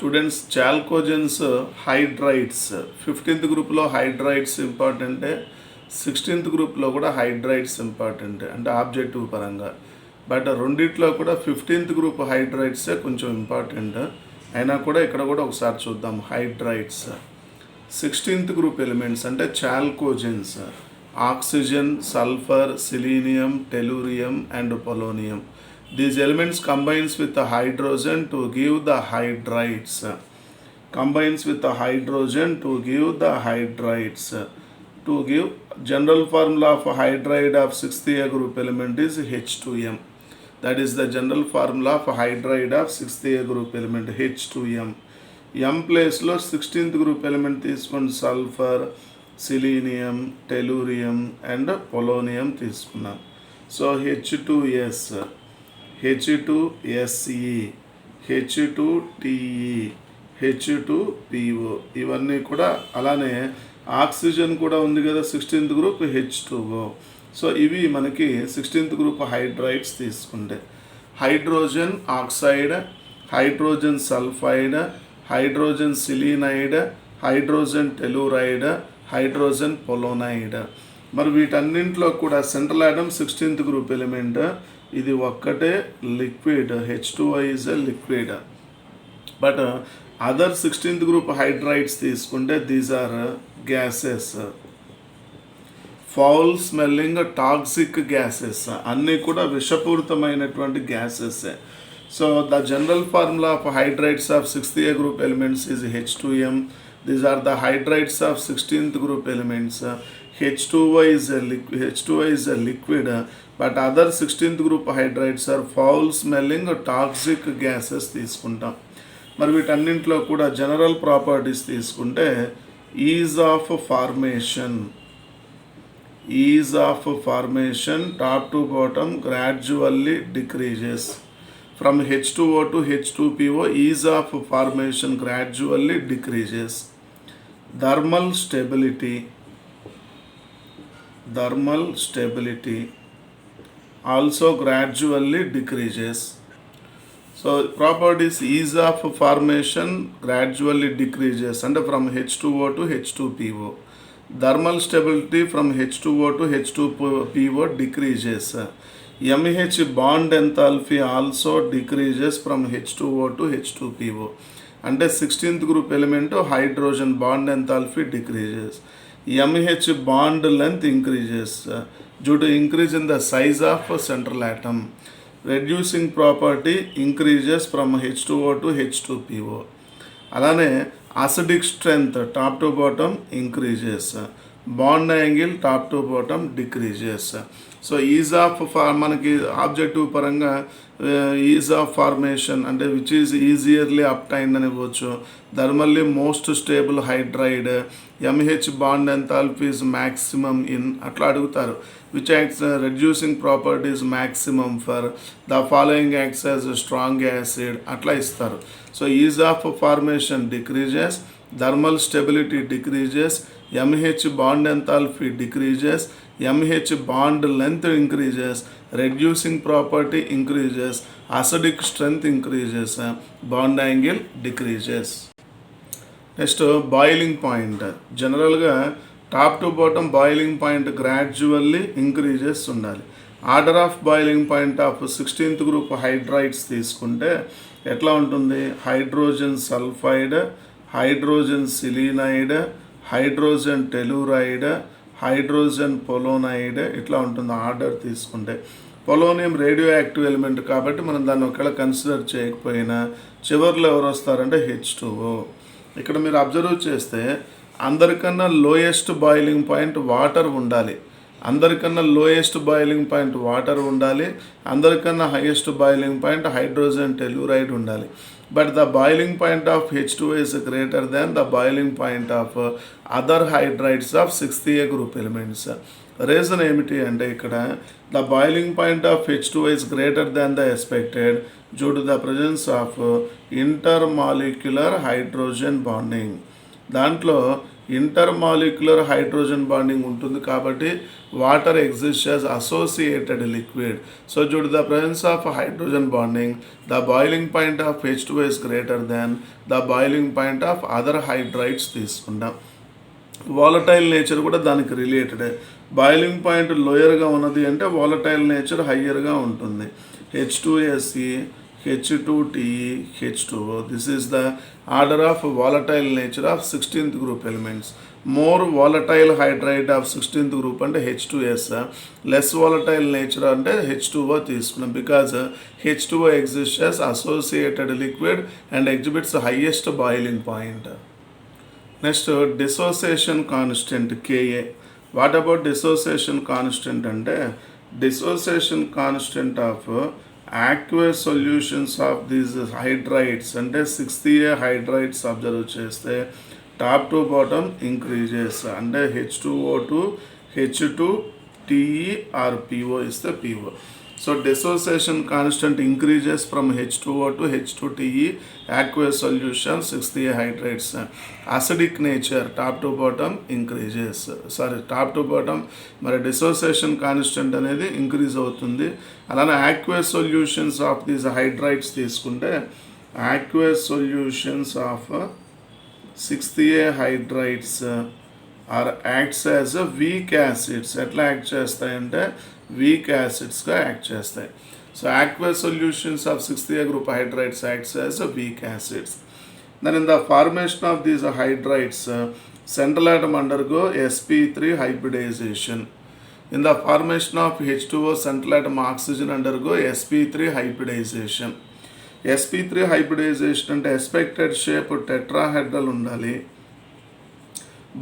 Students చాల్కోజన్స్ hydrides 15th గ్రూప్లో hydrides ఇంపార్టెంటే, 16th గ్రూప్లో కూడా హైడ్రైడ్స్ ఇంపార్టెంట్ అంటే ఆబ్జెక్టివ్ పరంగా. బట్ రెండిట్లో కూడా 15th గ్రూప్ హైడ్రైడ్సే కొంచెం ఇంపార్టెంట్ అయినా కూడా ఇక్కడ కూడా ఒకసారి చూద్దాం. హైడ్రైడ్స్ 16th గ్రూప్ ఎలిమెంట్స్ అంటే chalcogens oxygen, sulphur, selenium, tellurium and polonium. These elements combines with the hydrogen to give the hydrides. Combines with the hydrogen to give the hydrides. To give general formula of hydride of 6th A group element is H2M. That is the general formula of hydride of 6th A group element H2M. M place లో 16th group element తీసుకుని sulphur, selenium, tellurium and polonium తీసుకున్నాం. So H2S, H2Se, H2Te, H2PO ఇవన్నీ కూడా. అలానే oxygen కూడా ఉంది కదా 16th group H2O. So ఇవి మనకి 16th గ్రూప్ హైడ్రైడ్స్ తీసుకుంటే hydrogen oxide, hydrogen sulphide, hydrogen selenide, hydrogen telluride, hydrogen polonide. మరి వీటన్నింటిలో కూడా central atom 16th group element. ఇది ఒక్కటే liquid, H2O is a liquid. But other 16th group hydrides తీసుకుంటే these are gases, foul smelling toxic gases, అన్నీ కూడా విషపూరితమైనటువంటి gases. So the general formula of hydrides of 6th A group elements is H2M. These are the hydrides of 16th group elements. H2O is a liquid, but other 16th group hydrides are foul smelling toxic gases తీసుకుంటాం. మరి వీటన్నింటిలో కూడా general properties తీసుకుంటే is of formation top to bottom gradually decreases. From H2O to H2PO ease of formation gradually decreases. Thermal stability also gradually decreases. So properties ease of formation gradually decreases and from H2O to H2PO. Thermal stability from H2O to H2PO decreases. MH bond enthalpy also decreases from H2O to H2PO. అంటే 16th group element hydrogen bond enthalpy decreases. MH bond length increases due to increase in the size of central atom. Reducing property increases from H2O to H2PO. అలానే acidic strength top to bottom increases. Bond angle top to bottom decreases. So is of మనకి objective పరంగా is of formation అంటే which is ఈజియర్లీ obtained అని ఇవ్వచ్చు. Thermally most stable hydride, MH bond enthalpy is maximum in అట్లా అడుగుతారు. Which acts reducing properties maximum for the following acts as strong acid అట్లా ఇస్తారు. So is of formation decreases, thermal stability decreases, MH bond enthalpy decreases, MH bond length increases, reducing property increases, acidic strength increases, bond angle decreases. Next, boiling point. జనరల్గా top to bottom boiling point gradually increases ఉండాలి. Order of boiling point of 16th group hydrides తీసుకుంటే ఎట్లా ఉంటుంది? Hydrogen sulphide, hydrogen selenide, hydrogen telluride, hydrogen polonide ఇట్లా ఉంటుంది order తీసుకుంటే. Polonium radio active element కాబట్టి మనం దాన్ని ఒకవేళ కన్సిడర్ చేయకపోయినా చివరిలో ఎవరు వస్తారంటే H2O. ఇక్కడ మీరు అబ్జర్వ్ చేస్తే అందరికన్నా లోయెస్ట్ బాయిలింగ్ పాయింట్ వాటర్ ఉండాలి, అందరికన్నా లోయెస్ట్ బాయిలింగ్ పాయింట్ వాటర్ ఉండాలి, అందరికన్నా హైయెస్ట్ బాయిలింగ్ పాయింట్ హైడ్రోజన్ టెలూరైడ్ ఉండాలి. But the boiling point of H2O is greater than the boiling point of other hydrides of 6th A group elements. Reason ఏమిటి అంటే ఇక్కడ the boiling point of H2O is greater than the expected due to the presence of intermolecular hydrogen bonding. దాంట్లో intermolecular hydrogen bonding ఉంటుంది కాబట్టి water exist as associated liquid. So due to the presence of hydrogen bonding the boiling point of H2O is greater than the boiling point of other hydrides తీసుకుంటాం. Volatile nature కూడా దానికి రిలేటెడే. Boiling point లోయర్గా ఉన్నది అంటే volatile nature హయ్యర్గా ఉంటుంది. H2SE, H2TE, H2O. This is the order of volatile nature of 16th group elements. More volatile hydride of 16th group అంటే H2S, less volatile nature అంటే H2O తీసుకున్నాం because H2O exists as associated liquid and exhibits the highest boiling point. Next, dissociation constant Ka. What about dissociation constant అంటే dissociation constant of aqueous solutions of these hydrides అంటే 6A hydrides observe చేస్తే top to bottom increases అంటే H2O to H2TE or PO ఇస్తే PO. So dissociation constant increases from H2O to H2TE aqueous solution 6A hydrides. Acidic nature top to bottom increases. Top to bottom మరి dissociation constant అనేది increase అవుతుంది. అలానే aqueous solutions of these hydrides తీసుకుంటే aqueous solutions of 6A hydrides are acts as weak acids. ఎట్లా act చేస్తాయంటే weak యాసిడ్స్గా act చేస్తాయి. So aqueous solutions of 6A group hydrides acts as weak acids. Then in the formation of these hydrides, central atom undergo sp3 hybridization. In the formation of H2O, central atom oxygen undergo sp3 hybridization. sp3 hybridization అంటే expected shape tetrahedral ఉండాలి.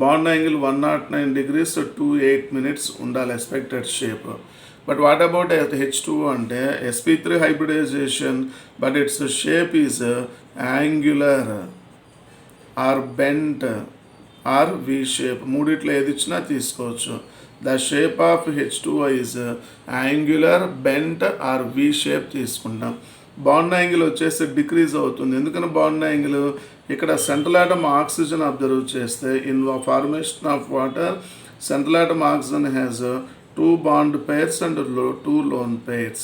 Bond angle 109 degrees 28 minutes ఉండాలి expected shape. But what about H2O అంటే sp3 hybridization but its shape is angular or bent or V shape. మూడిట్లో ఏది ఇచ్చినా తీసుకోవచ్చు. The shape of H2O is angular, bent or V shape తీసుకుంటాం. Bond angle వచ్చేసి decrease అవుతుంది. ఎందుకని bond angle ఇక్కడ సెంట్రల్ ఆటమ్ ఆక్సిజన్ అబ్జర్వ్ చేస్తే in formation of water central atom oxygen has 2 bond pairs and 2 lone pairs.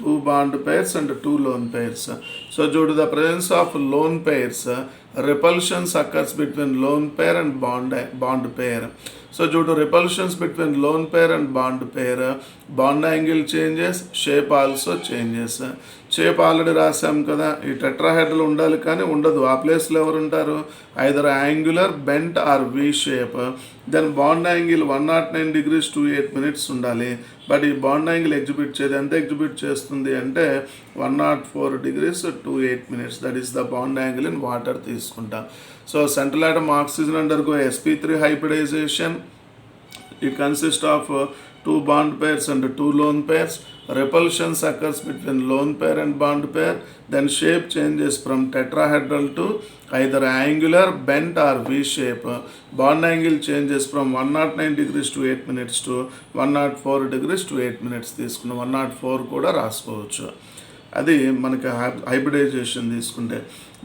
2 bond pairs and 2 lone pairs. So due to the presence of lone pairs, repulsions occurs between lone pair and bond pair. So due to repulsions between lone pair and bond pair, bond angle changes, shape also changes. Shape already రాసాం కదా, ఈ tetrahedral ఉండాలి కానీ ఉండదు. ఆ ప్లేస్లో ఎవరు ఉంటారు? Either angular, bent or V shape. Then bond angle 109 degrees 28 minutes ఉండాలి. బట్ ఈ బాండ్ యాంగిల్ ఎగ్జిబిట్ చేది ఎంత ఎగ్జిబిట్ చేస్తుంది అంటే 104 degrees 28 minutes. That is the bond angle in water తీసుకుంటాం. So central atom oxygen undergo sp3 hybridization. It consists of 2 bond pairs and 2 lone pairs. Repulsions occurs between lone pair and bond pair. Then shape changes from tetrahedral to either angular, bent or V shape. Bond angle changes from 109 degrees to 8 minutes to 104 degrees to 8 minutes. తీసుకున్న 104 కూడా రాసుకోవచ్చు. అది మనకి hybridization తీసుకుంటే.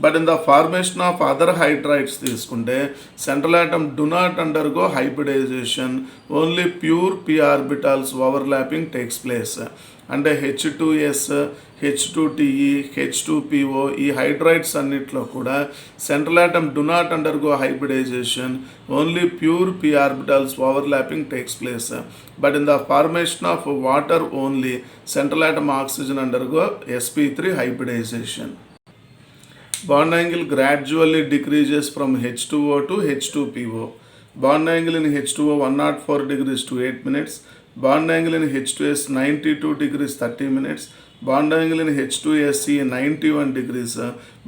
But in the formation of other hydrides తీసుకుంటే central atom do not undergo hybridization, only pure p orbitals overlapping takes place. అంటే H2S, H2TE, H2PO ఈ hydrides అన్నిట్లో కూడా central atom do not undergo hybridization, only pure p orbitals overlapping takes place. But in the formation of water only central atom oxygen undergo sp3 hybridization. Bond angle gradually decreases from H2O to H2PO. Bond angle in H2O 104 degrees to 8 minutes. Bond angle in H2S 92 degrees 30 minutes. Bond angle in H2SE 91 degrees.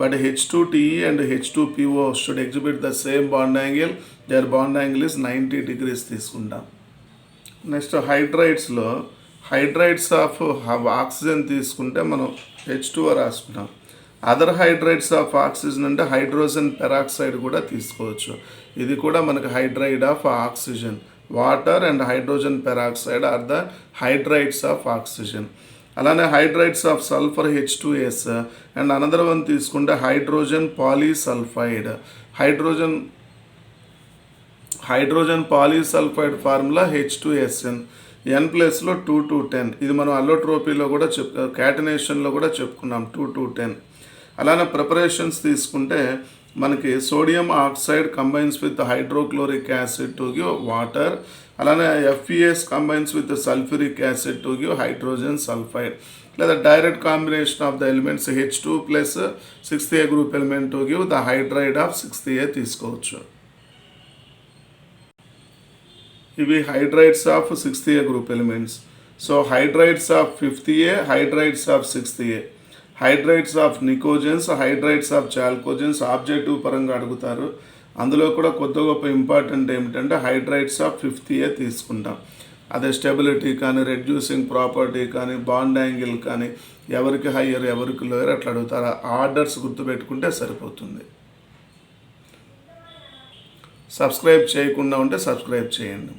But H2TE and H2PO should exhibit the same bond angle. Their bond angle is 90 degrees తీసుకుంటాం. Next హైడ్రైడ్స్లో hydrides of oxygen తీసుకుంటే మనం H2O రాసుకుంటాం. Other hydrides of oxygen అంటే hydrogen peroxide కూడా తీసుకోవచ్చు. ఇది కూడా మనకి hydride of oxygen. Water and hydrogen peroxide are the hydrides of oxygen. అలానే hydrides of sulphur H2S and another one తీసుకుంటే hydrogen polysulphide. Hydrogen hydrogen polysulphide formula H2SN, N ప్లేస్లో 2 to 10. ఇది మనం అల్లోట్రోపీలో కూడా క్యాటనేషన్లో కూడా చెప్పుకున్నాం 2 to 10. అలానే ప్రిపరేషన్స్ తీసుకుంటే మనకి sodium oxide combines with hydrochloric acid to give water, అలానే FeS combines with sulphuric acid to give hydrogen sulphide, లేదా direct combination of the elements H2 plus 6th group element to give the hydride of 6th తీసుకోవచ్చు. ఇవి hydrides of 6th group elements. So hydrides of 5th, hydrides of 6th, hydrides of pnictogens, hydrides of chalcogens objective పరంగా అడుగుతారు. అందులో కూడా కొద్ది గొప్ప important ఏమిటంటే hydrides of 5th తీసుకుంటాం. అదే స్టెబిలిటీ కానీ, రెడ్యూసింగ్ ప్రాపర్టీ కానీ, బాండ్ యాంగిల్ కానీ, ఎవరికి హయ్యర్ ఎవరికి లోయర్ అట్లా అడుగుతారు. ఆర్డర్స్ గుర్తుపెట్టుకుంటే సరిపోతుంది. సబ్స్క్రైబ్ చేయకుండా ఉంటే సబ్స్క్రైబ్ చేయండి.